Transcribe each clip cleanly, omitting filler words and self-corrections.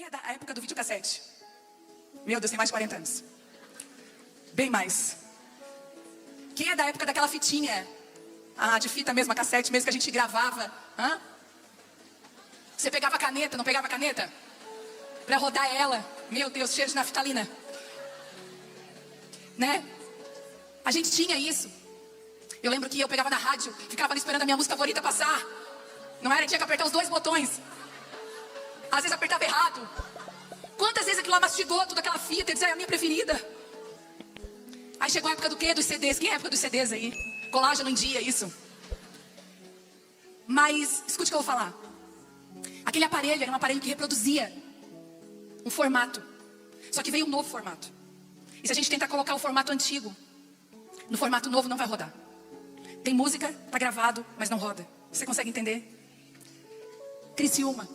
é da época do videocassete? Meu Deus, tem mais de 40 anos. Bem mais. Quem é da época daquela fitinha? De fita mesmo, a cassete mesmo que a gente gravava. Você pegava a caneta, não pegava a caneta? Pra rodar ela. Meu Deus, cheiro de naftalina. Né? A gente tinha isso. Eu lembro que eu pegava na rádio, ficava ali esperando a minha música favorita passar. Não era? Tinha que apertar os 2 botões. Às vezes apertava errado. Quantas vezes aquilo lá mastigou toda aquela fita e dizia, é a minha preferida. Aí chegou a época do quê? Dos CDs. Quem é a época dos CDs aí? Colágeno em dia, isso. Mas, escute o que eu vou falar. Aquele aparelho era um aparelho que reproduzia um formato. Só que veio um novo formato. E se a gente tentar colocar o formato antigo no formato novo, não vai rodar. Tem música, tá gravado, mas não roda. Você consegue entender? Criciúma.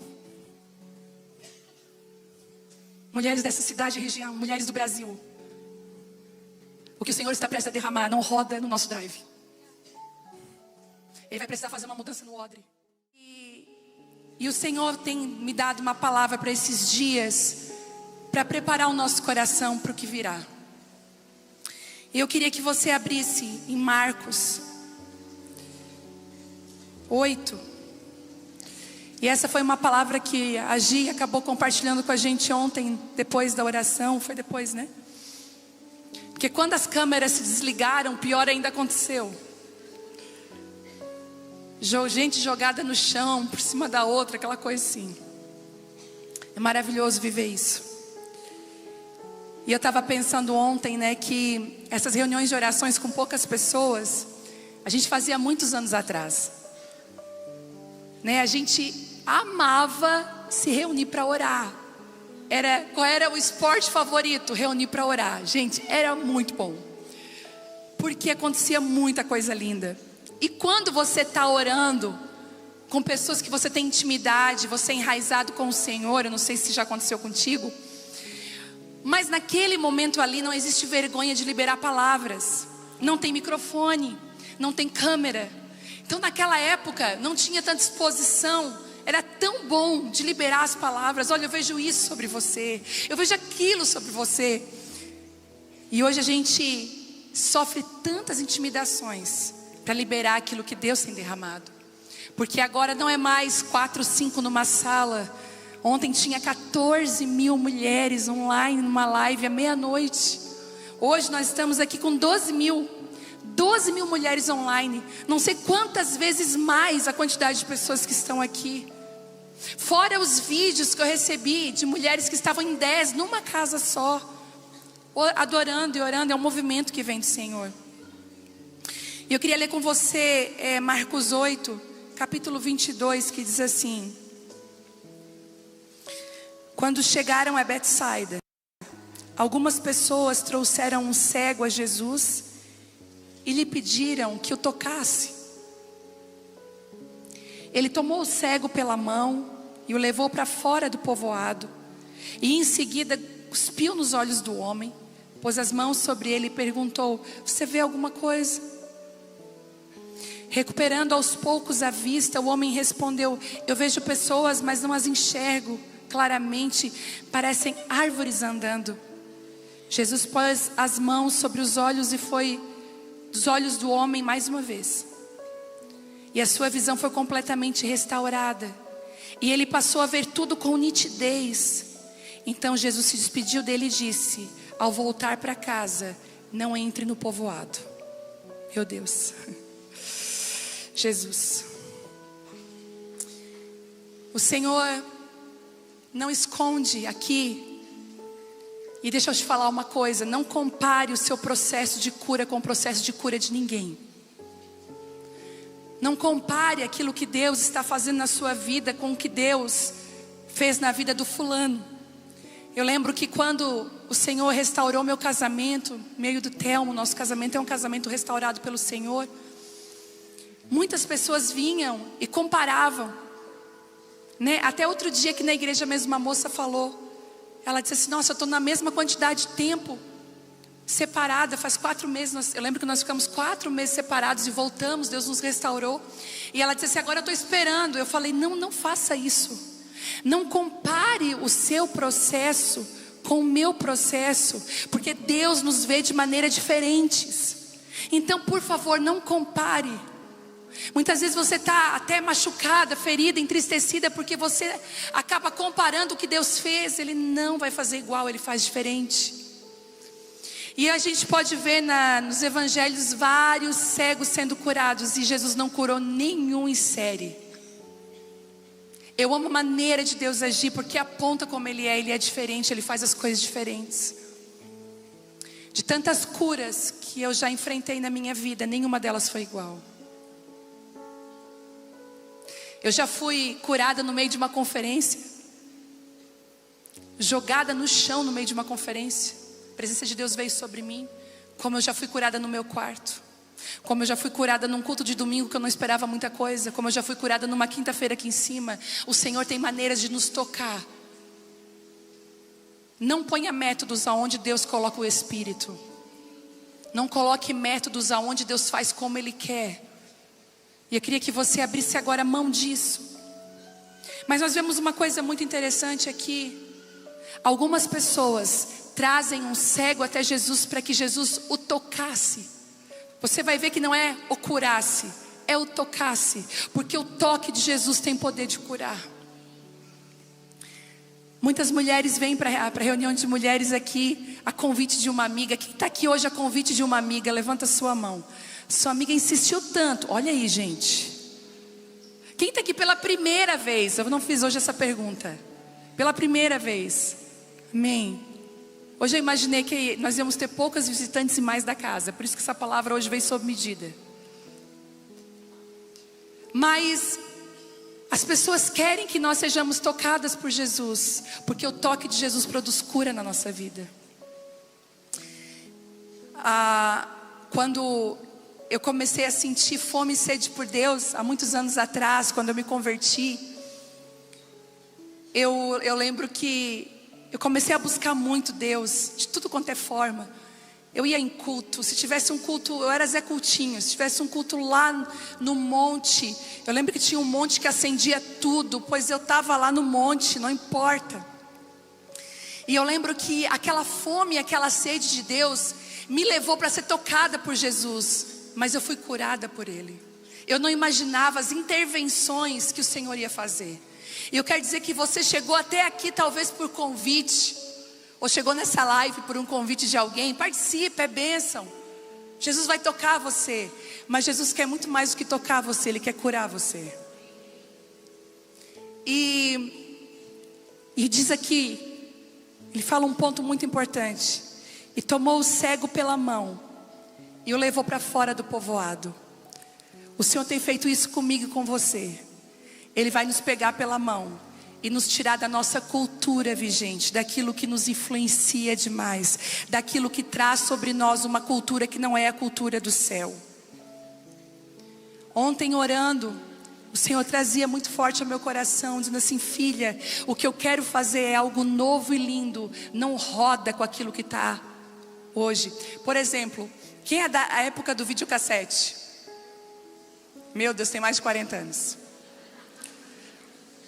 Mulheres dessa cidade e região, mulheres do Brasil. O que o Senhor está prestes a derramar não roda no nosso drive. Ele vai precisar fazer uma mudança no odre. E o Senhor tem me dado uma palavra para esses dias, para preparar o nosso coração para o que virá. E eu queria que você abrisse em Marcos 8. E essa foi uma palavra que a Gi acabou compartilhando com a gente ontem, depois da oração. Foi depois, né? Porque quando as câmeras se desligaram, pior ainda aconteceu. Gente jogada no chão, por cima da outra, aquela coisa assim. É maravilhoso viver isso. E eu estava pensando ontem, né, que essas reuniões de orações com poucas pessoas, a gente fazia muitos anos atrás. Né, a gente amava se reunir para orar. Qual era o esporte favorito? Reunir para orar. Gente, era muito bom. Porque acontecia muita coisa linda. E quando você está orando com pessoas que você tem intimidade, você é enraizado com o Senhor, eu não sei se já aconteceu contigo, mas naquele momento ali não existe vergonha de liberar palavras. Não tem microfone, não tem câmera. Então naquela época não tinha tanta exposição. Era tão bom de liberar as palavras. Olha, eu vejo isso sobre você, eu vejo aquilo sobre você. E hoje a gente sofre tantas intimidações para liberar aquilo que Deus tem derramado. Porque agora não é mais 4, 5 numa sala. Ontem tinha 14 mil mulheres online numa live à meia-noite. Hoje nós estamos aqui com 12 mil mulheres online. Não sei quantas vezes mais a quantidade de pessoas que estão aqui. Fora os vídeos que eu recebi de mulheres que estavam em 10 numa casa só, adorando e orando. É um movimento que vem do Senhor. E eu queria ler com você Marcos 8, capítulo 22, que diz assim: quando chegaram a Betsaida, algumas pessoas trouxeram um cego a Jesus e lhe pediram que o tocasse. Ele tomou o cego pela mão e o levou para fora do povoado. E em seguida cuspiu nos olhos do homem, pôs as mãos sobre ele e perguntou: você vê alguma coisa? Recuperando aos poucos a vista, o homem respondeu: eu vejo pessoas, mas não as enxergo claramente, parecem árvores andando. Jesus pôs as mãos sobre os olhos e foi dos olhos do homem mais uma vez. E a sua visão foi completamente restaurada. E ele passou a ver tudo com nitidez. Então Jesus se despediu dele e disse: ao voltar para casa, não entre no povoado. Meu Deus. Jesus. O Senhor não esconde aqui. E deixa eu te falar uma coisa: não compare o seu processo de cura com o processo de cura de ninguém. Não compare aquilo que Deus está fazendo na sua vida com o que Deus fez na vida do fulano. Eu lembro que quando o Senhor restaurou meu casamento, meio do Telmo, nosso casamento é um casamento restaurado pelo Senhor. Muitas pessoas vinham e comparavam, né? Até outro dia que na igreja mesmo uma moça falou. Ela disse assim: nossa, eu estou na mesma quantidade de tempo separada, faz 4 meses. Eu lembro que nós ficamos 4 meses separados e voltamos, Deus nos restaurou. E ela disse assim: agora eu estou esperando. Eu falei: não faça isso. Não compare o seu processo com o meu processo, porque Deus nos vê de maneira diferentes. Então, por favor, não compare. Muitas vezes você está até machucada, ferida, entristecida, porque você acaba comparando o que Deus fez. Ele não vai fazer igual, Ele faz diferente. E a gente pode ver nos evangelhos vários cegos sendo curados, e Jesus não curou nenhum em série. Eu amo a maneira de Deus agir, porque aponta como Ele é diferente, Ele faz as coisas diferentes. De tantas curas que eu já enfrentei na minha vida, nenhuma delas foi igual. Eu já fui curada no meio de uma conferência, jogada no chão no meio de uma conferência. A presença de Deus veio sobre mim. Como eu já fui curada no meu quarto. Como eu já fui curada num culto de domingo que eu não esperava muita coisa. Como eu já fui curada numa quinta-feira aqui em cima. O Senhor tem maneiras de nos tocar. Não ponha métodos aonde Deus coloca o Espírito. Não coloque métodos aonde Deus faz como Ele quer. E eu queria que você abrisse agora a mão disso. Mas nós vemos uma coisa muito interessante aqui. Algumas pessoas trazem um cego até Jesus para que Jesus o tocasse. Você vai ver que não é o curasse, é o tocasse. Porque o toque de Jesus tem poder de curar. Muitas mulheres vêm para a reunião de mulheres aqui a convite de uma amiga. Quem está aqui hoje a convite de uma amiga? Levanta a sua mão. Sua amiga insistiu tanto. Olha aí, gente. Quem está aqui pela primeira vez? Eu não fiz hoje essa pergunta. Pela primeira vez. Amém. Hoje eu imaginei que nós íamos ter poucas visitantes e mais da casa. Por isso que essa palavra hoje veio sob medida. Mas as pessoas querem que nós sejamos tocadas por Jesus, porque o toque de Jesus produz cura na nossa vida. Quando eu comecei a sentir fome e sede por Deus, há muitos anos atrás, quando eu me converti, eu lembro que eu comecei a buscar muito Deus, de tudo quanto é forma. Eu ia em culto, se tivesse um culto, eu era Zé Cultinho, se tivesse um culto lá no monte, eu lembro que tinha um monte que acendia tudo, pois eu estava lá no monte, não importa. E eu lembro que aquela fome, aquela sede de Deus, me levou para ser tocada por Jesus, mas eu fui curada por Ele. Eu não imaginava as intervenções que o Senhor ia fazer. E eu quero dizer que você chegou até aqui talvez por convite, ou chegou nessa live por um convite de alguém. Participe, é bênção. Jesus vai tocar você, mas Jesus quer muito mais do que tocar você, Ele quer curar você. E diz aqui, Ele fala um ponto muito importante. E tomou o cego pela mão e o levou para fora do povoado. O Senhor tem feito isso comigo e com você. Ele vai nos pegar pela mão e nos tirar da nossa cultura vigente, daquilo que nos influencia demais, daquilo que traz sobre nós uma cultura que não é a cultura do céu. Ontem orando, o Senhor trazia muito forte ao meu coração, dizendo assim: filha, o que eu quero fazer é algo novo e lindo, não roda com aquilo que está hoje. Por exemplo, quem é da época do videocassete? Meu Deus, tem mais de 40 anos.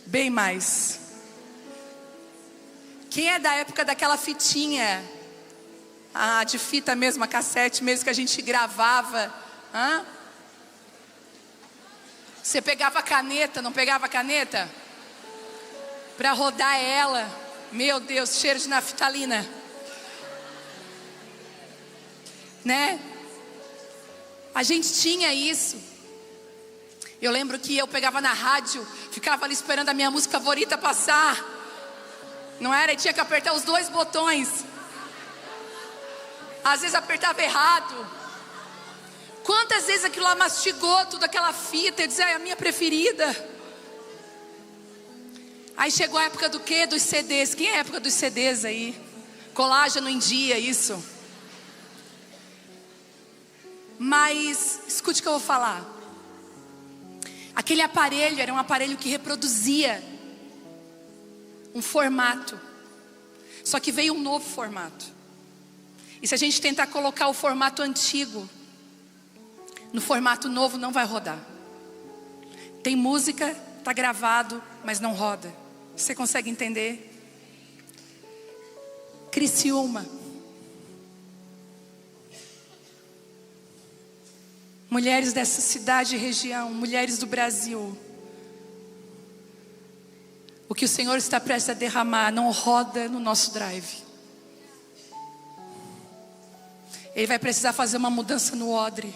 Bem mais. Quem é da época daquela fitinha? De fita mesmo, a cassete mesmo que a gente gravava. Você pegava a caneta, não pegava a caneta? Para rodar ela. Meu Deus, cheiro de naftalina. Né? A gente tinha isso. Eu lembro que eu pegava na rádio, ficava ali esperando a minha música favorita passar. Não era? E tinha que apertar os 2 botões. Às vezes apertava errado. Quantas vezes aquilo lá mastigou tudo, aquela fita? Eu dizia: é a minha preferida. Aí chegou a época do quê? Dos CDs. Quem é a época dos CDs aí? Colágeno em dia, isso. Mas escute o que eu vou falar. Aquele aparelho era um aparelho que reproduzia um formato. Só que veio um novo formato. E se a gente tentar colocar o formato antigo no formato novo, não vai rodar. Tem música, está gravado, mas não roda. Você consegue entender? Criciúma. Mulheres dessa cidade e região, mulheres do Brasil. O que o Senhor está prestes a derramar não roda no nosso drive. Ele vai precisar fazer uma mudança no odre.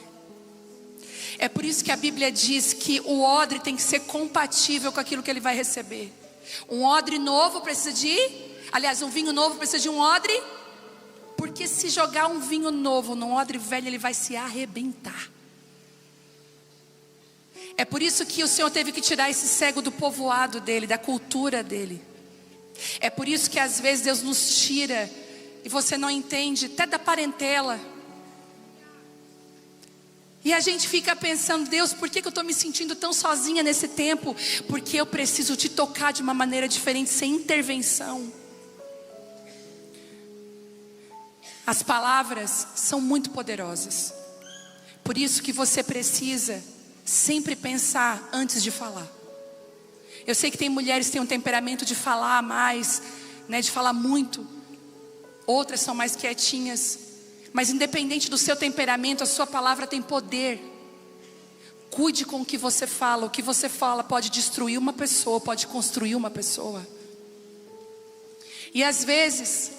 É por isso que a Bíblia diz que o odre tem que ser compatível com aquilo que ele vai receber. Um odre novo precisa um vinho novo precisa de um odre. Porque se jogar um vinho novo num odre velho, ele vai se arrebentar. É por isso que o Senhor teve que tirar esse cego do povoado dele, da cultura dele. É por isso que às vezes Deus nos tira e você não entende, até da parentela. E a gente fica pensando, Deus, por que eu estou me sentindo tão sozinha nesse tempo? Porque eu preciso te tocar de uma maneira diferente, sem intervenção. As palavras são muito poderosas. Por isso que você precisa sempre pensar antes de falar. Eu sei que tem mulheres que têm um temperamento de falar mais, né, de falar muito. Outras são mais quietinhas. Mas independente do seu temperamento, a sua palavra tem poder. Cuide com o que você fala. O que você fala pode destruir uma pessoa, pode construir uma pessoa. E às vezes,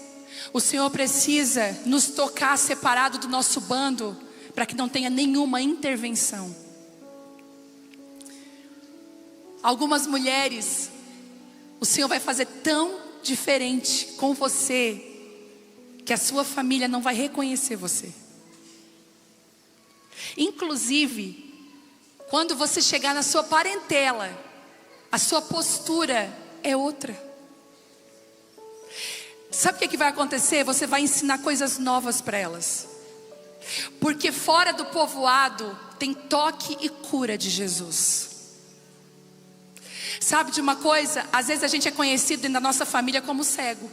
o Senhor precisa nos tocar separado do nosso bando, para que não tenha nenhuma intervenção. Algumas mulheres, o Senhor vai fazer tão diferente com você, que a sua família não vai reconhecer você. Inclusive, quando você chegar na sua parentela, a sua postura é outra. Sabe o que vai acontecer? Você vai ensinar coisas novas para elas. Porque fora do povoado tem toque e cura de Jesus. Sabe de uma coisa? Às vezes a gente é conhecido dentro da nossa família como cego.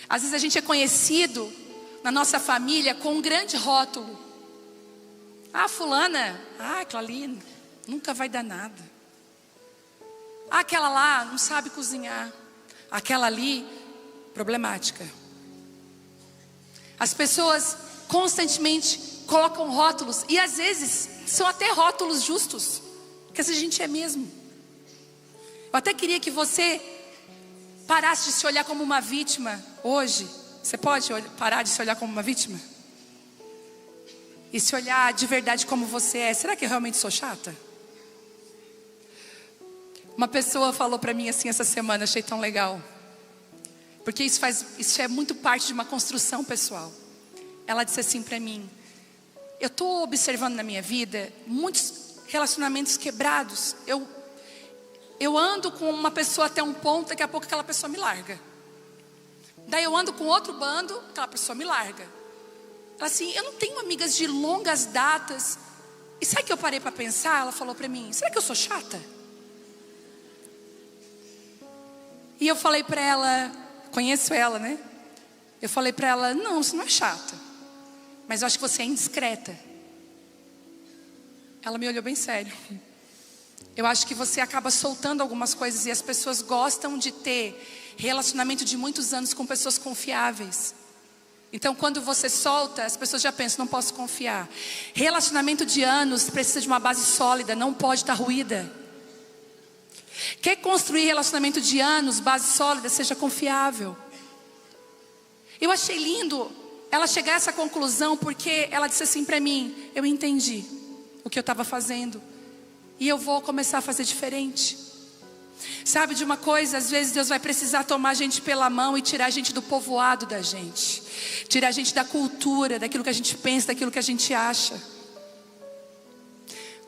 Às vezes a gente é conhecido na nossa família com um grande rótulo. Ah, fulana, aquela ali nunca vai dar nada. Ah, aquela lá não sabe cozinhar. Aquela ali, problemática. As pessoas constantemente colocam rótulos. E às vezes são até rótulos justos. Porque essa gente é mesmo. Eu até queria que você parasse de se olhar como uma vítima hoje. Você pode parar de se olhar como uma vítima? E se olhar de verdade como você é. Será que eu realmente sou chata? Uma pessoa falou para mim assim essa semana, achei tão legal. Porque isso é muito parte de uma construção pessoal. Ela disse assim para mim: eu estou observando na minha vida muitos relacionamentos quebrados. Eu ando com uma pessoa até um ponto, daqui a pouco aquela pessoa me larga. Daí eu ando com outro bando, aquela pessoa me larga. Ela assim, eu não tenho amigas de longas datas. E sabe o que eu parei para pensar? Ela falou para mim, será que eu sou chata? E eu falei para ela, conheço ela, né? Eu falei para ela, não, você não é chata, mas eu acho que você é indiscreta. Ela me olhou bem sério. Eu acho que você acaba soltando algumas coisas e as pessoas gostam de ter relacionamento de muitos anos com pessoas confiáveis. Então quando você solta, as pessoas já pensam, não posso confiar. Relacionamento de anos precisa de uma base sólida, não pode estar ruída. Quer construir relacionamento de anos, base sólida, seja confiável. Eu achei lindo ela chegar a essa conclusão, porque ela disse assim para mim, eu entendi o que eu estava fazendo e eu vou começar a fazer diferente. Sabe de uma coisa, às vezes Deus vai precisar tomar a gente pela mão e tirar a gente do povoado da gente, tirar a gente da cultura, daquilo que a gente pensa, daquilo que a gente acha.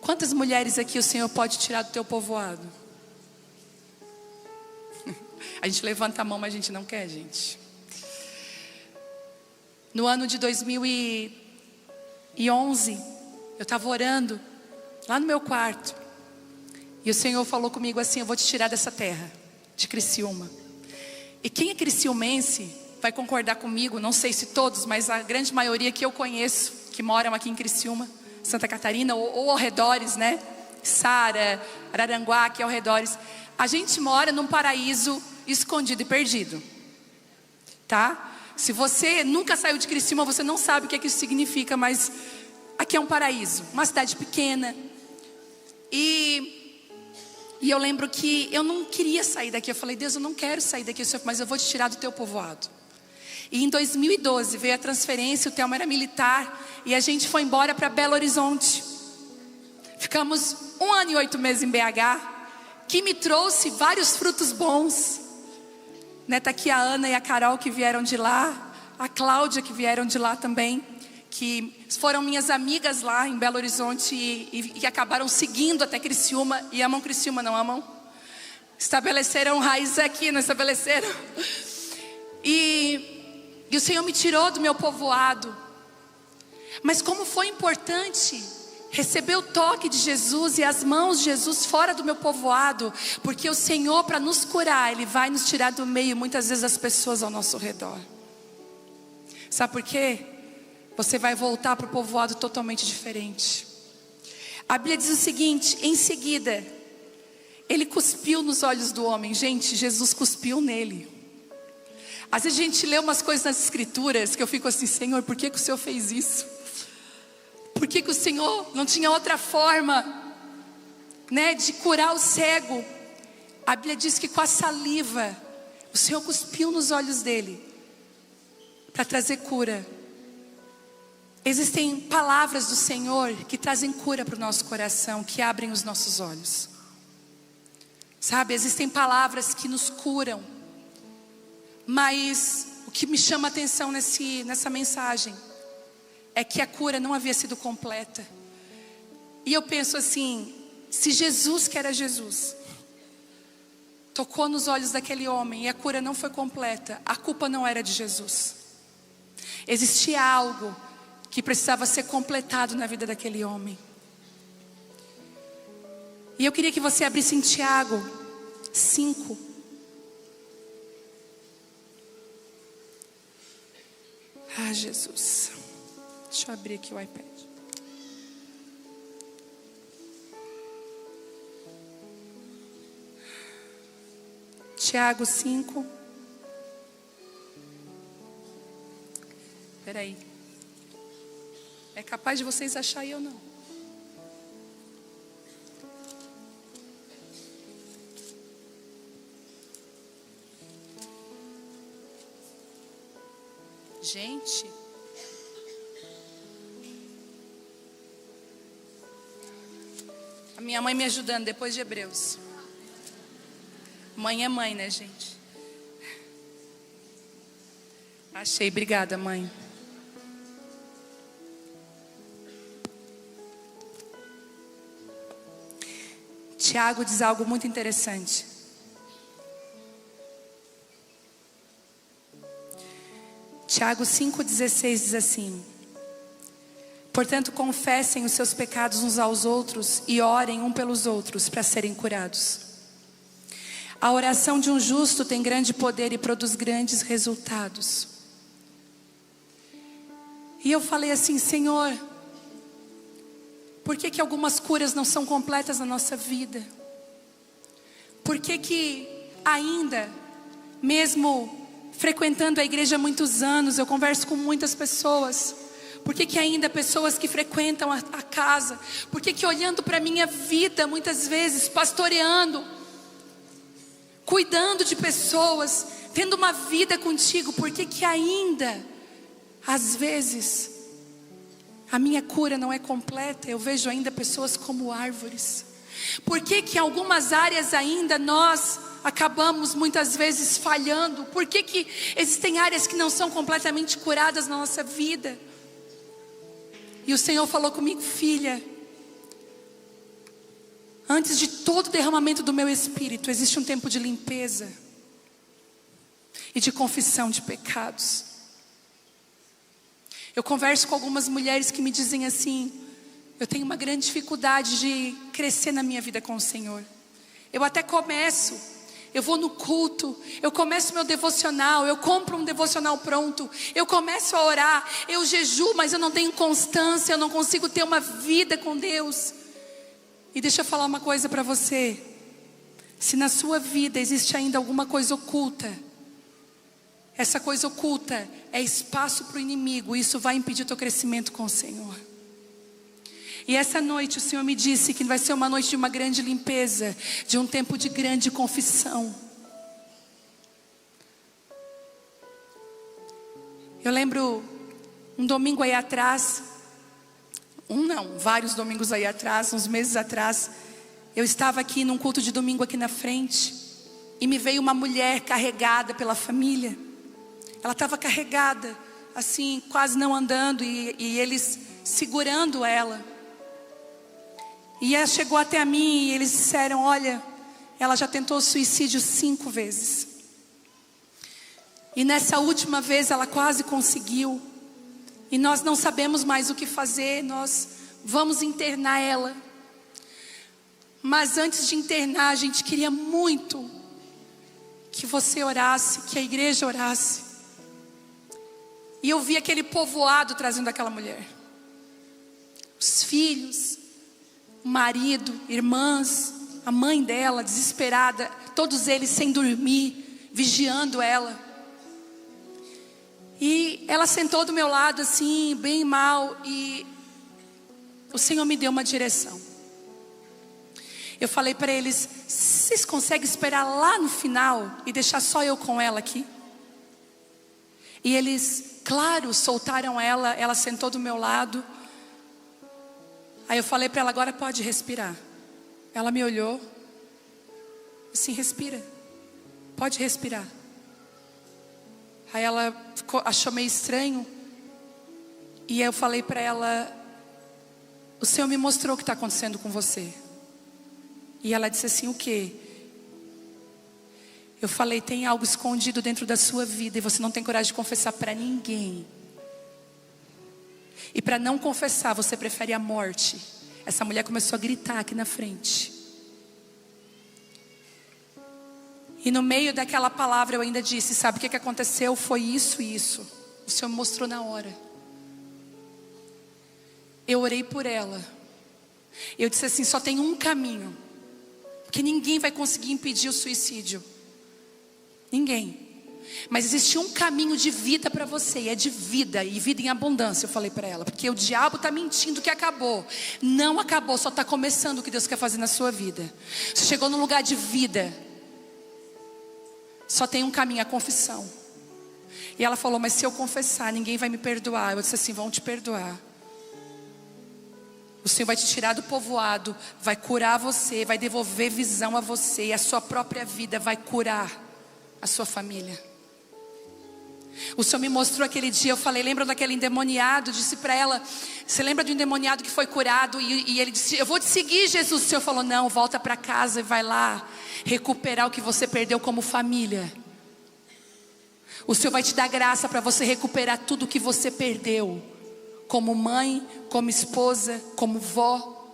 Quantas mulheres aqui o Senhor pode tirar do teu povoado? A gente levanta a mão, mas a gente não quer, gente. No ano de 2011, eu estava orando lá no meu quarto. E o Senhor falou comigo assim, eu vou te tirar dessa terra, de Criciúma. E quem é criciumense vai concordar comigo, não sei se todos, mas a grande maioria que eu conheço, que moram aqui em Criciúma, Santa Catarina, ou arredores, né? Sara, Araranguá, aqui ao redores. A gente mora num paraíso escondido e perdido, tá? Se você nunca saiu de Criciúma, você não sabe o que isso significa, mas aqui é um paraíso, uma cidade pequena. E eu lembro que eu não queria sair daqui. Eu falei: Deus, eu não quero sair daqui, mas eu vou te tirar do teu povoado. E em 2012 veio a transferência, o Telmo era militar, e a gente foi embora para Belo Horizonte. Ficamos 1 ano e 8 meses em BH, que me trouxe vários frutos bons, né? Tá aqui a Ana e a Carol que vieram de lá, a Cláudia que vieram de lá também, que foram minhas amigas lá em Belo Horizonte e acabaram seguindo até Criciúma. E amam Criciúma, não amam? Estabeleceram raízes aqui, não estabeleceram? E o Senhor me tirou do meu povoado. Mas como foi importante receber o toque de Jesus e as mãos de Jesus fora do meu povoado, porque o Senhor, para nos curar, Ele vai nos tirar do meio, muitas vezes, das pessoas ao nosso redor. Sabe por quê? Você vai voltar para o povoado totalmente diferente. A Bíblia diz o seguinte: em seguida, Ele cuspiu nos olhos do homem. Gente, Jesus cuspiu nele. Às vezes a gente lê umas coisas nas escrituras que eu fico assim: Senhor, por que o Senhor fez isso? Por que o Senhor não tinha outra forma, né, de curar o cego? A Bíblia diz que com a saliva o Senhor cuspiu nos olhos dele para trazer cura. Existem palavras do Senhor que trazem cura para o nosso coração, que abrem os nossos olhos. Sabe, existem palavras que nos curam. Mas o que me chama a atenção nessa mensagem é que a cura não havia sido completa. E eu penso assim: se Jesus, que era Jesus, tocou nos olhos daquele homem e a cura não foi completa, a culpa não era de Jesus. Existia algo que precisava ser completado na vida daquele homem. E eu queria que você abrisse em Tiago 5. Ah, Jesus. Deixa eu abrir aqui o iPad. Tiago 5. Espera aí. É capaz de vocês acharem ou não? Gente, a minha mãe me ajudando depois de Hebreus. Mãe é mãe, né, gente? Achei, obrigada, mãe. Tiago diz algo muito interessante. Tiago 5,16 diz assim: portanto, confessem os seus pecados uns aos outros e orem um pelos outros para serem curados. A oração de um justo tem grande poder e produz grandes resultados. E eu falei assim: Senhor, por que algumas curas não são completas na nossa vida? Por que ainda, mesmo frequentando a igreja há muitos anos, eu converso com muitas pessoas, por que ainda pessoas que frequentam a casa, por que olhando para a minha vida, muitas vezes pastoreando, cuidando de pessoas, tendo uma vida contigo, por que ainda, às vezes, a minha cura não é completa? Eu vejo ainda pessoas como árvores. Por que em algumas áreas ainda nós acabamos muitas vezes falhando? Por que existem áreas que não são completamente curadas na nossa vida? E o Senhor falou comigo: filha, antes de todo derramamento do meu espírito, existe um tempo de limpeza e de confissão de pecados. Eu converso com algumas mulheres que me dizem assim: eu tenho uma grande dificuldade de crescer na minha vida com o Senhor. Eu até começo, eu vou no culto, eu começo meu devocional, eu compro um devocional pronto, eu começo a orar, eu jejuo, mas eu não tenho constância, eu não consigo ter uma vida com Deus. E deixa eu falar uma coisa para você: Se na sua vida existe ainda alguma coisa oculta, essa coisa oculta é espaço para o inimigo. Isso vai impedir o teu crescimento com o Senhor. E essa noite o Senhor me disse que vai ser uma noite de uma grande limpeza, de um tempo de grande confissão. Eu lembro um domingo aí atrás, vários domingos aí atrás, uns meses atrás, eu estava aqui num culto de domingo aqui na frente, e me veio uma mulher carregada pela família. Ela estava carregada, assim, quase não andando, e eles segurando ela. E ela chegou até a mim e eles disseram: olha, ela já tentou suicídio 5 vezes. E nessa última vez ela quase conseguiu. E nós não sabemos mais o que fazer, nós vamos internar ela. Mas antes de internar, a gente queria muito que você orasse, que a igreja orasse. E eu vi aquele povoado trazendo aquela mulher. Os filhos, o marido, irmãs, a mãe dela desesperada, todos eles sem dormir, vigiando ela. E ela sentou do meu lado assim, bem mal, e o Senhor me deu uma direção. Eu falei para eles: vocês conseguem esperar lá no final e deixar só eu com ela aqui? E eles, claro, soltaram ela, ela sentou do meu lado. Aí eu falei para ela: agora pode respirar. Ela me olhou, assim: respira, pode respirar. Aí ela achou meio estranho. E eu falei para ela: o Senhor me mostrou o que está acontecendo com você. E ela disse assim: o quê? Eu falei: tem algo escondido dentro da sua vida e você não tem coragem de confessar para ninguém. E para não confessar, você prefere a morte. Essa mulher começou a gritar aqui na frente. E no meio daquela palavra eu ainda disse: sabe o que aconteceu? Foi isso e isso. O Senhor me mostrou na hora. Eu orei por ela. Eu disse assim: só tem um caminho, porque ninguém vai conseguir impedir o suicídio. Ninguém. Mas existe um caminho de vida para você, e é de vida, e vida em abundância. Eu falei para ela, porque o diabo está mentindo que acabou. Não acabou, só está começando o que Deus quer fazer na sua vida. Você chegou num lugar de vida. Só tem um caminho, a confissão. E ela falou: mas se eu confessar, ninguém vai me perdoar. Eu disse assim: vão te perdoar. O Senhor vai te tirar do povoado, vai curar você, vai devolver visão a você, e a sua própria vida vai curar a sua família. O Senhor me mostrou aquele dia, eu falei: lembra daquele endemoniado? Disse para ela: você lembra do endemoniado que foi curado? E ele disse: eu vou te seguir, Jesus. O Senhor falou: não, volta para casa e vai lá recuperar o que você perdeu como família. O Senhor vai te dar graça para você recuperar tudo o que você perdeu, como mãe, como esposa, como vó.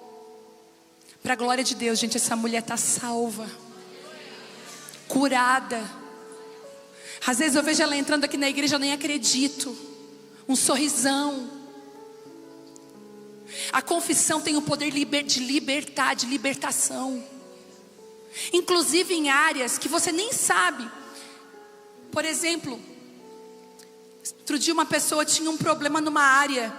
Para a glória de Deus, gente, essa mulher está salva, curada. Às vezes eu vejo ela entrando aqui na igreja, eu nem acredito. Um sorrisão. A confissão tem o poder de libertar, de libertação. Inclusive em áreas que você nem sabe. Por exemplo, outro dia uma pessoa tinha um problema numa área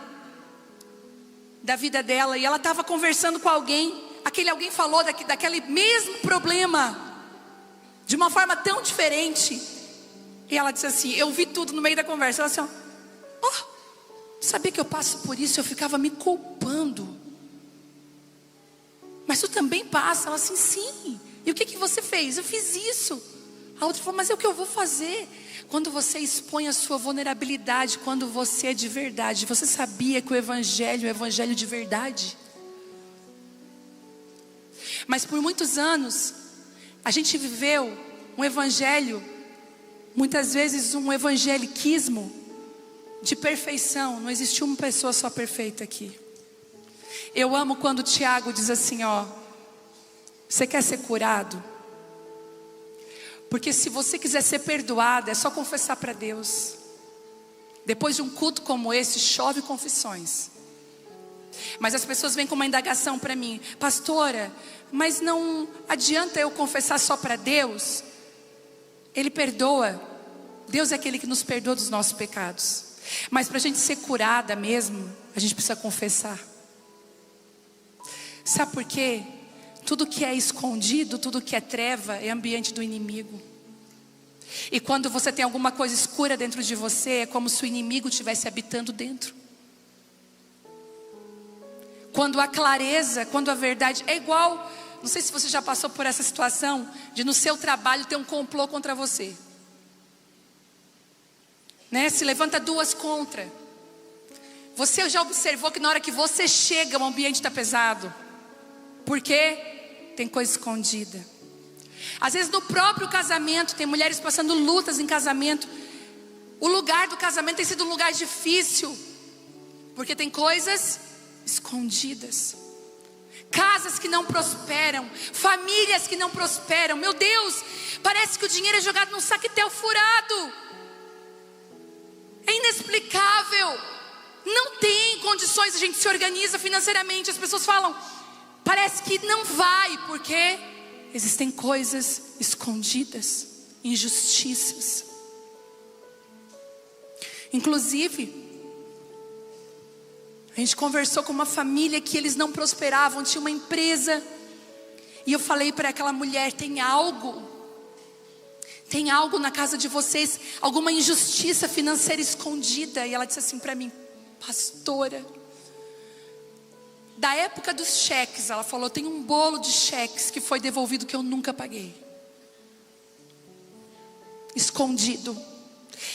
da vida dela, e ela estava conversando com alguém. Aquele alguém falou daquele mesmo problema de uma forma tão diferente. E ela disse assim: eu vi tudo no meio da conversa. Ela disse: sabia que eu passo por isso? Eu ficava me culpando. Mas tu também passa? Ela assim: sim. E o que você fez? Eu fiz isso. A outra falou: mas é o que eu vou fazer? Quando você expõe a sua vulnerabilidade, quando você é de verdade. Você sabia que o evangelho é o evangelho de verdade? Mas por muitos anos a gente viveu um evangelho, muitas vezes um evangeliquismo de perfeição. Não existe uma pessoa só perfeita aqui. Eu amo quando o Tiago diz assim: você quer ser curado? Porque se você quiser ser perdoado, é só confessar para Deus. Depois de um culto como esse, chove confissões. Mas as pessoas vêm com uma indagação para mim: pastora, mas não adianta eu confessar só para Deus? Ele perdoa. Deus é aquele que nos perdoa dos nossos pecados. Mas para a gente ser curada mesmo, a gente precisa confessar. Sabe por quê? Tudo que é escondido, tudo que é treva, é ambiente do inimigo. E quando você tem alguma coisa escura dentro de você, é como se o inimigo estivesse habitando dentro. Quando a clareza, quando a verdade é igual, não sei se você já passou por essa situação, de no seu trabalho ter um complô contra você, né? Se levanta duas contra. Você já observou que na hora que você chega, o ambiente está pesado? Por quê? Tem coisa escondida. Às vezes no próprio casamento, tem mulheres passando lutas em casamento. O lugar do casamento tem sido um lugar difícil, porque tem coisas escondidas. Casas que não prosperam, famílias que não prosperam. Meu Deus, parece que o dinheiro é jogado num saquetel furado. É inexplicável. Não tem condições, a gente se organiza financeiramente, as pessoas falam, parece que não vai, porque existem coisas escondidas, injustiças. Inclusive, a gente conversou com uma família que eles não prosperavam, tinha uma empresa. E eu falei para aquela mulher: tem algo na casa de vocês, alguma injustiça financeira escondida. E ela disse assim para mim: pastora, da época dos cheques, ela falou, tem um bolo de cheques que foi devolvido que eu nunca paguei, escondido.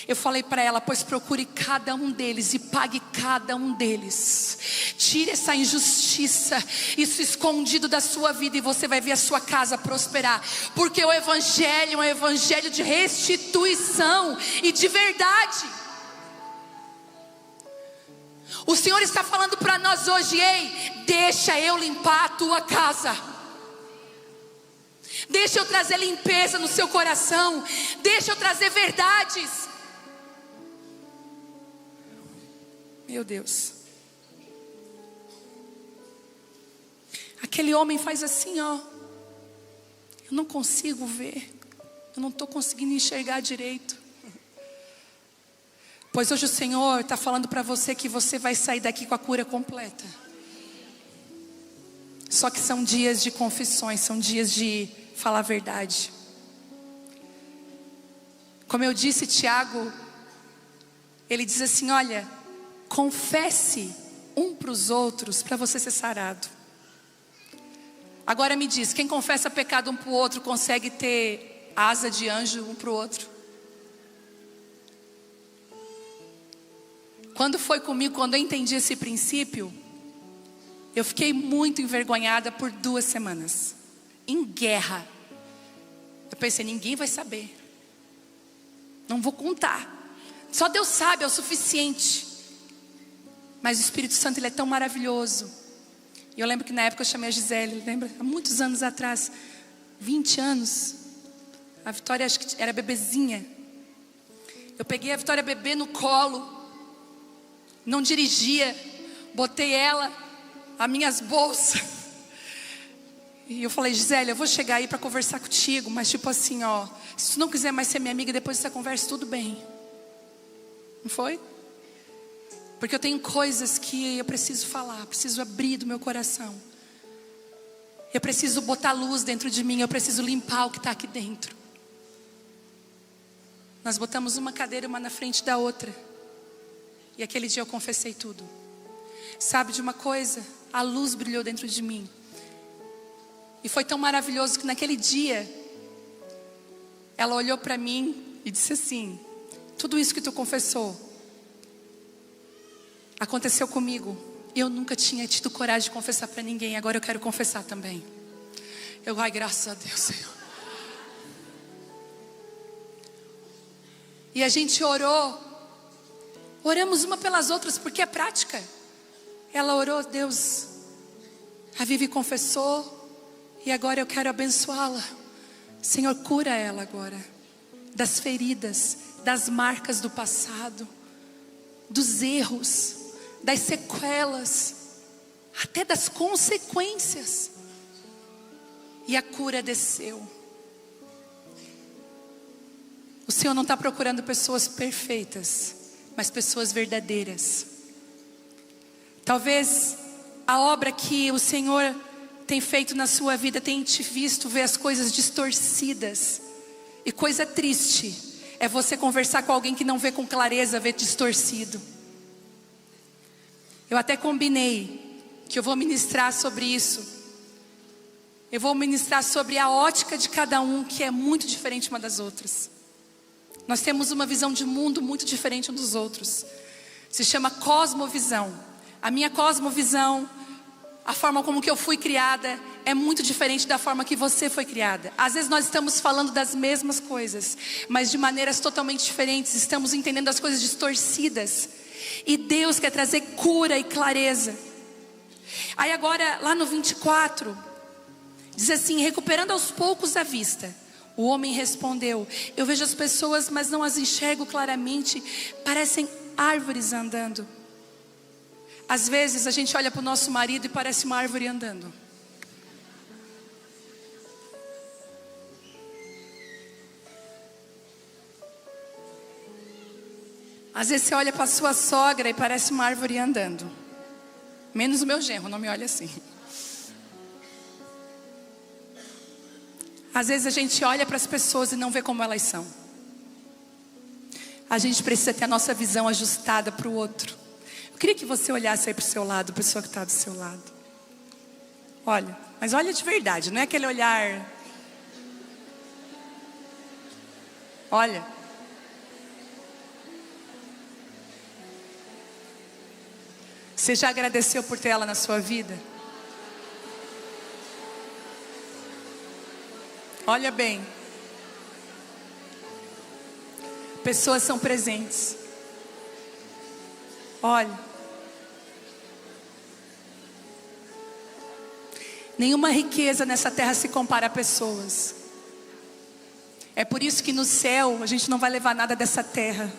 Eu falei para ela: pois procure cada um deles e pague cada um deles. Tire essa injustiça, isso escondido da sua vida, e você vai ver a sua casa prosperar. Porque o evangelho é um evangelho de restituição e de verdade. O Senhor está falando para nós hoje: ei, deixa eu limpar a tua casa. Deixa eu trazer limpeza no seu coração. Deixa eu trazer verdades. Meu Deus. Aquele homem faz assim, ó. Eu não consigo ver. Eu não estou conseguindo enxergar direito. Pois hoje o Senhor está falando para você que você vai sair daqui com a cura completa. Só que são dias de confissões, são dias de falar a verdade. Como eu disse, Tiago, ele diz assim: olha, confesse um para os outros para você ser sarado. Agora me diz, quem confessa pecado um para o outro consegue ter asa de anjo um para o outro? Quando foi comigo, quando eu entendi esse princípio, eu fiquei muito envergonhada por 2 semanas, em guerra. Eu pensei: ninguém vai saber, não vou contar, só Deus sabe, é o suficiente. Mas o Espírito Santo, ele é tão maravilhoso. E eu lembro que na época eu chamei a Gisele, lembra? Há muitos anos atrás, 20 anos. A Vitória acho que era bebezinha. Eu peguei a Vitória bebê no colo, não dirigia, botei ela, as minhas bolsas. E eu falei: Gisele, eu vou chegar aí para conversar contigo, mas tipo assim, ó, se tu não quiser mais ser minha amiga depois dessa conversa, tudo bem. Não foi? Porque eu tenho coisas que eu preciso falar, preciso abrir do meu coração. Eu preciso botar luz dentro de mim, eu preciso limpar o que está aqui dentro. Nós botamos uma cadeira uma na frente da outra. E aquele dia eu confessei tudo. Sabe de uma coisa? A luz brilhou dentro de mim. E foi tão maravilhoso que naquele dia, ela olhou para mim e disse assim: tudo isso que tu confessou aconteceu comigo. Eu nunca tinha tido coragem de confessar para ninguém. Agora eu quero confessar também. Ai, graças a Deus, Senhor. E a gente oramos uma pelas outras, porque é prática. Ela orou, Deus, a Vivi confessou, e agora eu quero abençoá-la. Senhor, cura ela agora das feridas, das marcas do passado, dos erros, das sequelas. até das consequências. E a cura desceu. O Senhor não está procurando pessoas perfeitas, mas pessoas verdadeiras. Talvez a obra que o Senhor tem feito na sua vida tem te visto ver as coisas distorcidas. E coisa triste é você conversar com alguém que não vê com clareza, vê distorcido. Eu até combinei que eu vou ministrar sobre isso. Eu vou ministrar sobre a ótica de cada um, que é muito diferente uma das outras. Nós temos uma visão de mundo muito diferente um dos outros. Se chama cosmovisão. A minha cosmovisão, a forma como que eu fui criada, é muito diferente da forma que você foi criada. Às vezes nós estamos falando das mesmas coisas, mas de maneiras totalmente diferentes. Estamos entendendo as coisas distorcidas. E Deus quer trazer cura e clareza. Aí agora, lá no 24, diz assim: recuperando aos poucos a vista, o homem respondeu: eu vejo as pessoas, mas não as enxergo claramente. Parecem árvores andando. Às vezes a gente olha para o nosso marido e parece uma árvore andando. Às vezes você olha para a sua sogra e parece uma árvore andando. Menos o meu genro, não me olha assim. Às vezes a gente olha para as pessoas e não vê como elas são. A gente precisa ter a nossa visão ajustada para o outro. Eu queria que você olhasse aí para o seu lado, a pessoa que está do seu lado. Olha, mas olha de verdade, não é aquele olhar. Olha. Você já agradeceu por ter ela na sua vida? Olha bem. Pessoas são presentes. Olha. Nenhuma riqueza nessa terra se compara a pessoas. É por isso que no céu a gente não vai levar nada dessa terra,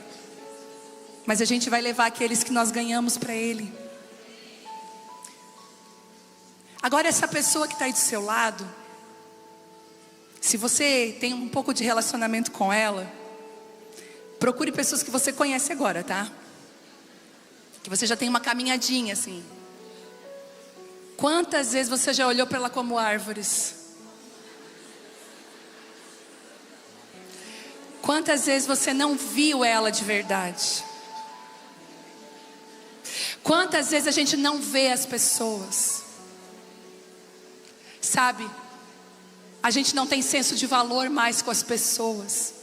mas a gente vai levar aqueles que nós ganhamos para Ele. Agora essa pessoa que está aí do seu lado, se você tem um pouco de relacionamento com ela, procure pessoas que você conhece agora, tá? Que você já tem uma caminhadinha assim. Quantas vezes você já olhou para ela como árvores? Quantas vezes você não viu ela de verdade? Quantas vezes a gente não vê as pessoas? Sabe? A gente não tem senso de valor mais com as pessoas.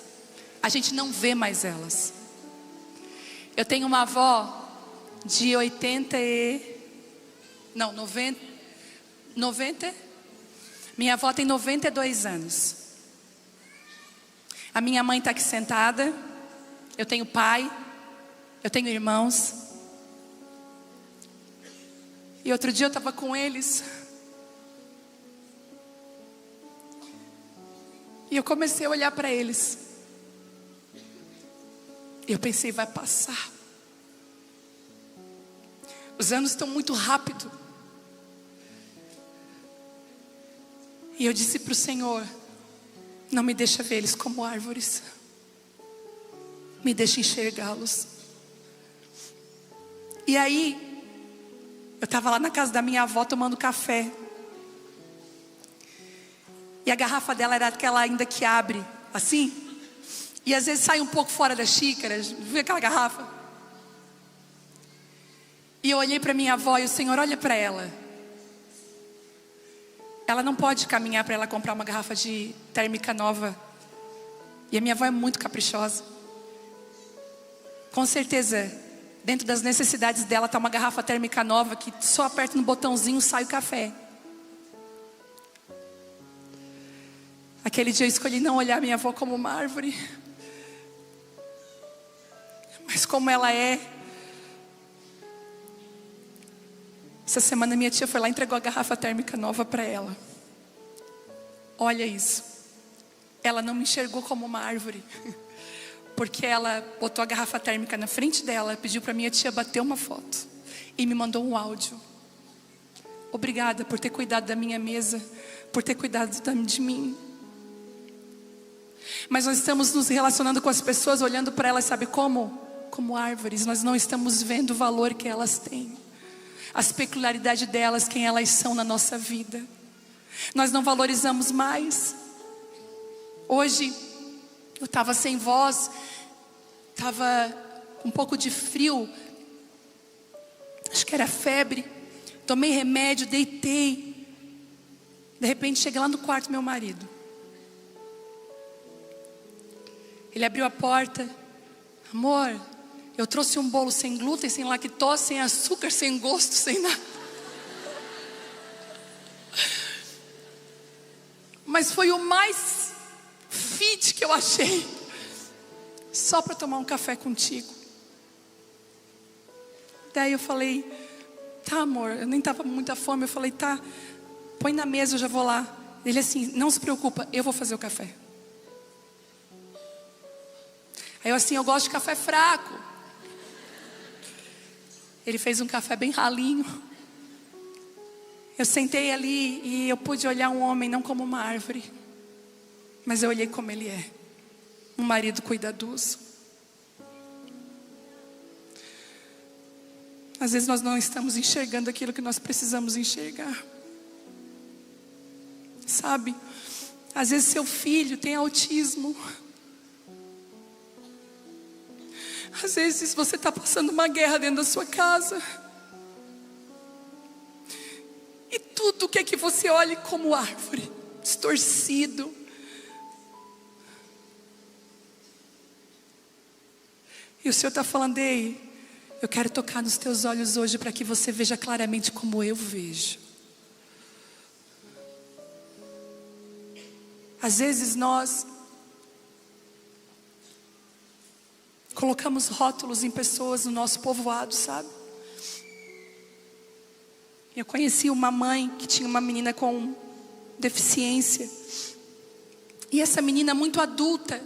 A gente não vê mais elas. Eu tenho uma avó de 90. Minha avó tem 92 anos. A minha mãe está aqui sentada. Eu tenho pai. Eu tenho irmãos. E outro dia eu estava com eles. E eu comecei a olhar para eles. E eu pensei, vai passar. Os anos estão muito rápido. E eu disse para o Senhor: não me deixa ver eles como árvores. Me deixa enxergá-los. E aí, eu estava lá na casa da minha avó tomando café. E a garrafa dela era aquela ainda que abre assim. E às vezes sai um pouco fora da xícara. Viu aquela garrafa? E eu olhei para minha avó e o Senhor olha para ela. Ela não pode caminhar para ela comprar uma garrafa de térmica nova. E a minha avó é muito caprichosa. Com certeza, dentro das necessidades dela está uma garrafa térmica nova que só aperta no botãozinho e sai o café. Aquele dia eu escolhi não olhar minha avó como uma árvore, mas como ela é. Essa semana minha tia foi lá e entregou a garrafa térmica nova para ela. Olha isso. Ela não me enxergou como uma árvore, porque ela botou a garrafa térmica na frente dela, pediu para minha tia bater uma foto e me mandou um áudio. Obrigada por ter cuidado da minha mesa, por ter cuidado de mim. Mas nós estamos nos relacionando com as pessoas, olhando para elas, sabe como? Como árvores. Nós não estamos vendo o valor que elas têm, as peculiaridades delas, quem elas são na nossa vida. Nós não valorizamos mais. Hoje eu estava sem voz, estava com um pouco de frio, acho que era febre. Tomei remédio, deitei. De repente cheguei lá no quarto do meu marido. Ele abriu a porta. Amor, eu trouxe um bolo sem glúten, sem lactose, sem açúcar, sem gosto, sem nada. Mas foi o mais fit que eu achei. Só para tomar um café contigo. Daí eu falei, tá amor, eu nem estava com muita fome. Eu falei, tá, põe na mesa, eu já vou lá. Ele assim, não se preocupa, eu vou fazer o café. Aí eu assim, eu gosto de café fraco. Ele fez um café bem ralinho. Eu sentei ali e eu pude olhar um homem não como uma árvore, mas eu olhei como ele é. Um marido cuidadoso. Às vezes nós não estamos enxergando aquilo que nós precisamos enxergar. Sabe? Às vezes seu filho tem autismo. Às vezes você está passando uma guerra dentro da sua casa. E tudo quer que você olhe como árvore, distorcido. E o Senhor está falando, ei, eu quero tocar nos teus olhos hoje para que você veja claramente como eu vejo. Às vezes nós colocamos rótulos em pessoas no nosso povoado, sabe? Eu conheci uma mãe que tinha uma menina com deficiência. E essa menina muito adulta,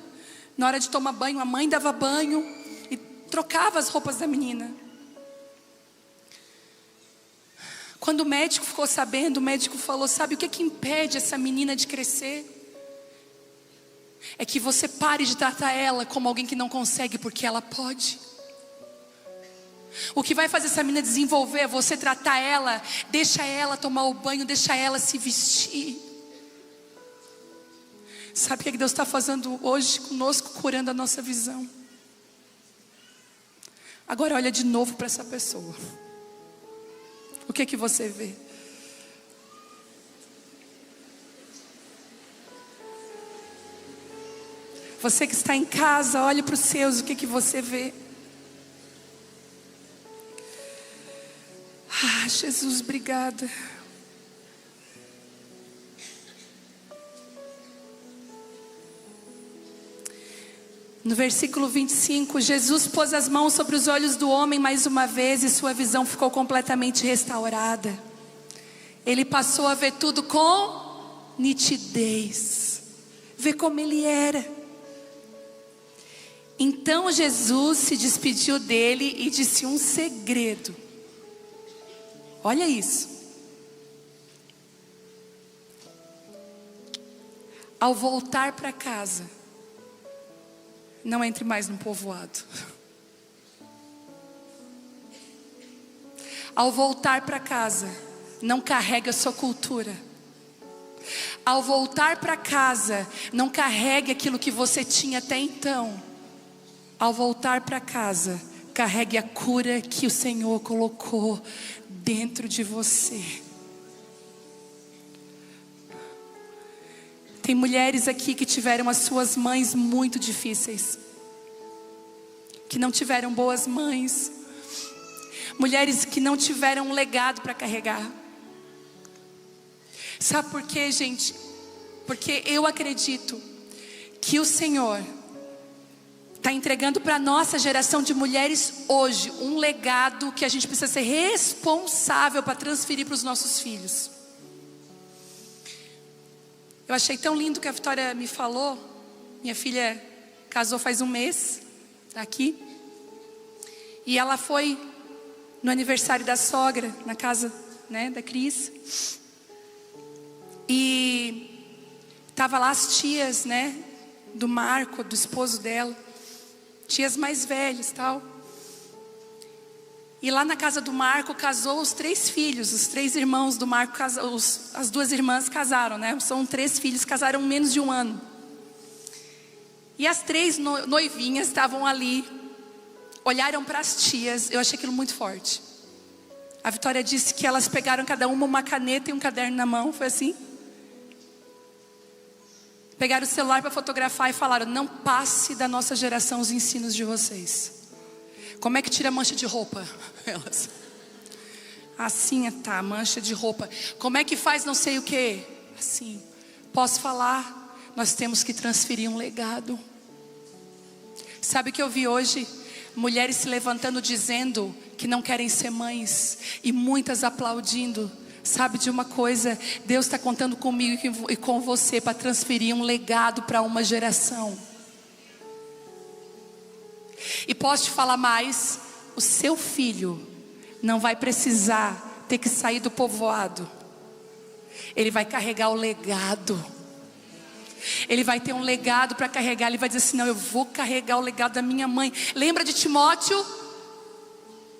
na hora de tomar banho, a mãe dava banho e trocava as roupas da menina. Quando o médico ficou sabendo, o médico falou, sabe o que impede essa menina de crescer? É que você pare de tratar ela como alguém que não consegue porque ela pode. O que vai fazer essa menina desenvolver é você tratar ela, deixa ela tomar o banho, deixa ela se vestir. Sabe o que Deus está fazendo hoje conosco, curando a nossa visão? Agora olha de novo para essa pessoa. O que você vê? Você que está em casa, olhe para os seus, o que você vê? Ah, Jesus, obrigada. No versículo 25, Jesus pôs as mãos sobre os olhos do homem mais uma vez e sua visão ficou completamente restaurada. Ele passou a ver tudo com nitidez, ver como ele era. Então Jesus se despediu dele e disse um segredo. Olha isso. Ao voltar para casa, não entre mais no povoado. Ao voltar para casa, não carregue a sua cultura. Ao voltar para casa, não carregue aquilo que você tinha até então. Ao voltar para casa, carregue a cura que o Senhor colocou dentro de você. Tem mulheres aqui que tiveram as suas mães muito difíceis, que não tiveram boas mães, mulheres que não tiveram um legado para carregar. Sabe por quê, gente? Porque eu acredito que o Senhor está entregando para a nossa geração de mulheres hoje um legado que a gente precisa ser responsável para transferir para os nossos filhos. Eu achei tão lindo o que a Vitória me falou. Minha filha casou faz um mês, está aqui. E ela foi no aniversário da sogra, na casa né, da Cris. E tava lá as tias, né, do Marco, do esposo dela, tias mais velhas, tal. E lá na casa do Marco casou os 3 filhos, os 3 irmãos do Marco, as 2 irmãs casaram, né? São 3 filhos, casaram menos de 1 ano. E as 3 noivinhas estavam ali, olharam para as tias, eu achei aquilo muito forte. A Vitória disse que elas pegaram cada uma caneta e um caderno na mão, foi assim? Pegaram o celular para fotografar e falaram: não passe da nossa geração os ensinos de vocês. Como é que tira mancha de roupa? Elas. Assim, tá, mancha de roupa. Como é que faz não sei o que? Assim. Posso falar? Nós temos que transferir um legado. Sabe o que eu vi hoje? Mulheres se levantando dizendo que não querem ser mães. E muitas aplaudindo. Sabe de uma coisa? Deus está contando comigo e com você para transferir um legado para uma geração. E posso te falar mais, o seu filho não vai precisar ter que sair do povoado. Ele vai carregar o legado. Ele vai ter um legado para carregar. Ele vai dizer assim: não, eu vou carregar o legado da minha mãe. Lembra de Timóteo?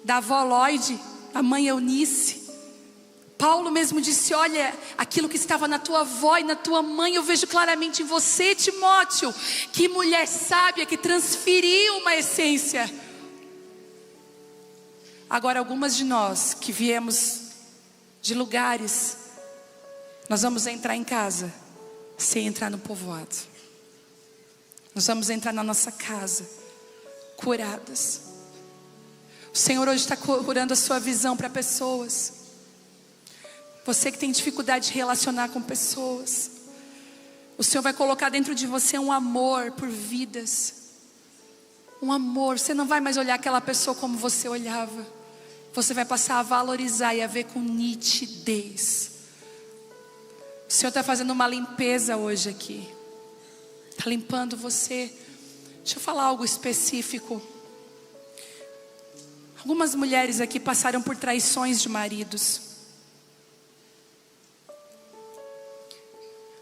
Da avó Lloyd, a mãe Eunice. Paulo mesmo disse: olha, aquilo que estava na tua avó e na tua mãe, eu vejo claramente em você, Timóteo. Que mulher sábia que transferiu uma essência. Agora, algumas de nós que viemos de lugares, nós vamos entrar em casa sem entrar no povoado. Nós vamos entrar na nossa casa curadas. O Senhor hoje está curando a sua visão para pessoas. Você que tem dificuldade de relacionar com pessoas, o Senhor vai colocar dentro de você um amor por vidas. Um amor, você não vai mais olhar aquela pessoa como você olhava. Você vai passar a valorizar e a ver com nitidez. O Senhor está fazendo uma limpeza hoje aqui. Está limpando você. Deixa eu falar algo específico. Algumas mulheres aqui passaram por traições de maridos.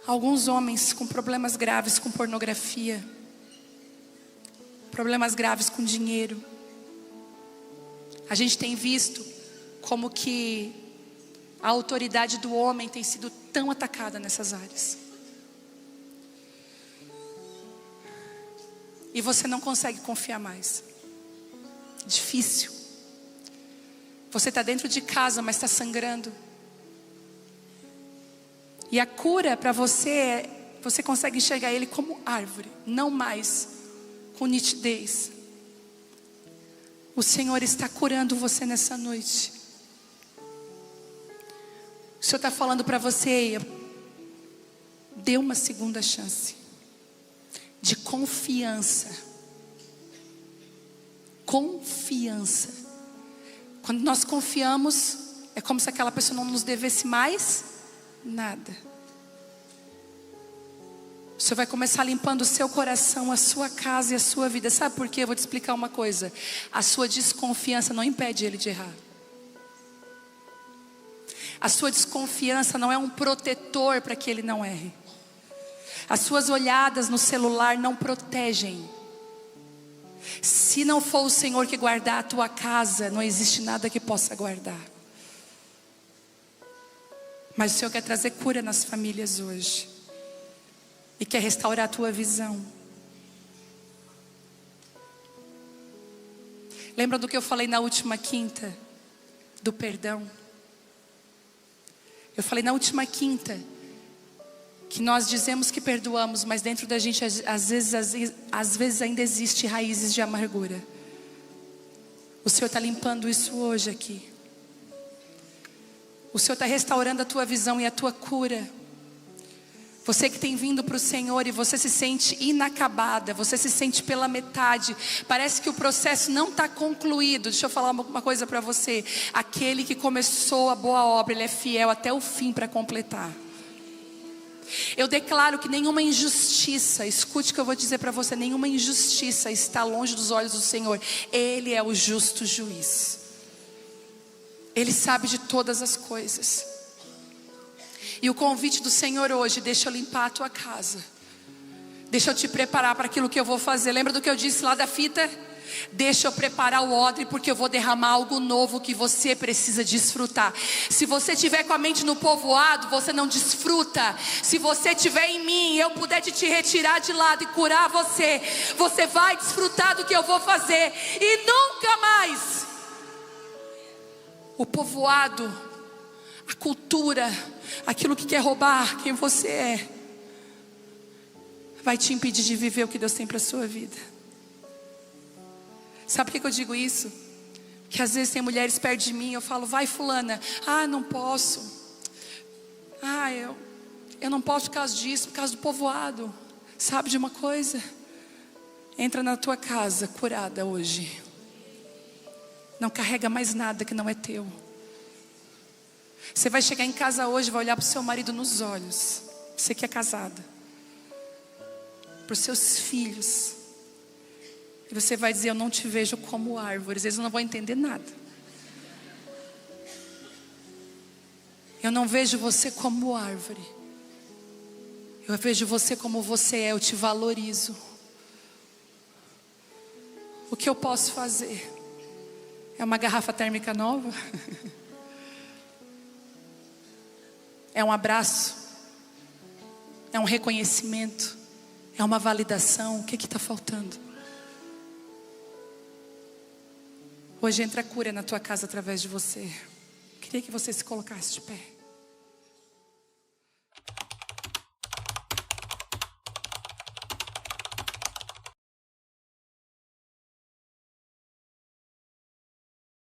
Alguns homens com problemas graves com pornografia. Problemas graves com dinheiro. A gente tem visto como que a autoridade do homem tem sido tão atacada nessas áreas. E você não consegue confiar mais. Difícil. Você está dentro de casa, mas está sangrando. E a cura para você é, você consegue enxergar ele como árvore, não mais com nitidez. O Senhor está curando você nessa noite. O Senhor está falando para você: dê uma segunda chance de confiança. Confiança. Quando nós confiamos, é como se aquela pessoa não nos devesse mais nada. O Senhor vai começar limpando o seu coração, a sua casa e a sua vida. Sabe por quê? Eu vou te explicar uma coisa. A sua desconfiança não impede ele de errar. A sua desconfiança não é um protetor para que ele não erre. As suas olhadas no celular não protegem. Se não for o Senhor que guardar a tua casa, não existe nada que possa guardar. Mas o Senhor quer trazer cura nas famílias hoje. E quer restaurar a tua visão. Lembra do que eu falei na última quinta? Do perdão. Eu falei na última quinta que nós dizemos que perdoamos, mas dentro da gente às vezes ainda existe raízes de amargura. O Senhor está limpando isso hoje aqui. O Senhor está restaurando a tua visão e a tua cura. Você que tem vindo para o Senhor e você se sente inacabada, você se sente pela metade, parece que o processo não está concluído. Deixa eu falar uma coisa para você: aquele que começou a boa obra, ele é fiel até o fim para completar. Eu declaro que nenhuma injustiça, escute o que eu vou dizer para você, nenhuma injustiça está longe dos olhos do Senhor. Ele é o justo juiz. Ele sabe de todas as coisas. E o convite do Senhor hoje: deixa eu limpar a tua casa, deixa eu te preparar para aquilo que eu vou fazer. Lembra do que eu disse lá da fita? Deixa eu preparar o odre, porque eu vou derramar algo novo que você precisa desfrutar. Se você estiver com a mente no povoado, você não desfruta. Se você estiver em mim e eu puder te retirar de lado e curar você, você vai desfrutar do que eu vou fazer. E nunca mais o povoado, a cultura, aquilo que quer roubar quem você é, vai te impedir de viver o que Deus tem para a sua vida. Sabe por que eu digo isso? Que às vezes tem mulheres perto de mim, eu falo: vai fulana, não posso, eu não posso por causa disso, por causa do povoado. Sabe de uma coisa? Entra na tua casa curada hoje. Não carrega mais nada que não é teu. Você vai chegar em casa hoje, vai olhar para o seu marido nos olhos, você que é casada, para os seus filhos, e você vai dizer: eu não te vejo como árvores. Eles não vão entender nada. Eu não vejo você como árvore, eu vejo você como você é. Eu te valorizo. O que eu posso fazer? É uma garrafa térmica nova? É um abraço? É um reconhecimento? É uma validação? O que está faltando? Hoje entra a cura na tua casa através de você. Queria que você se colocasse de pé.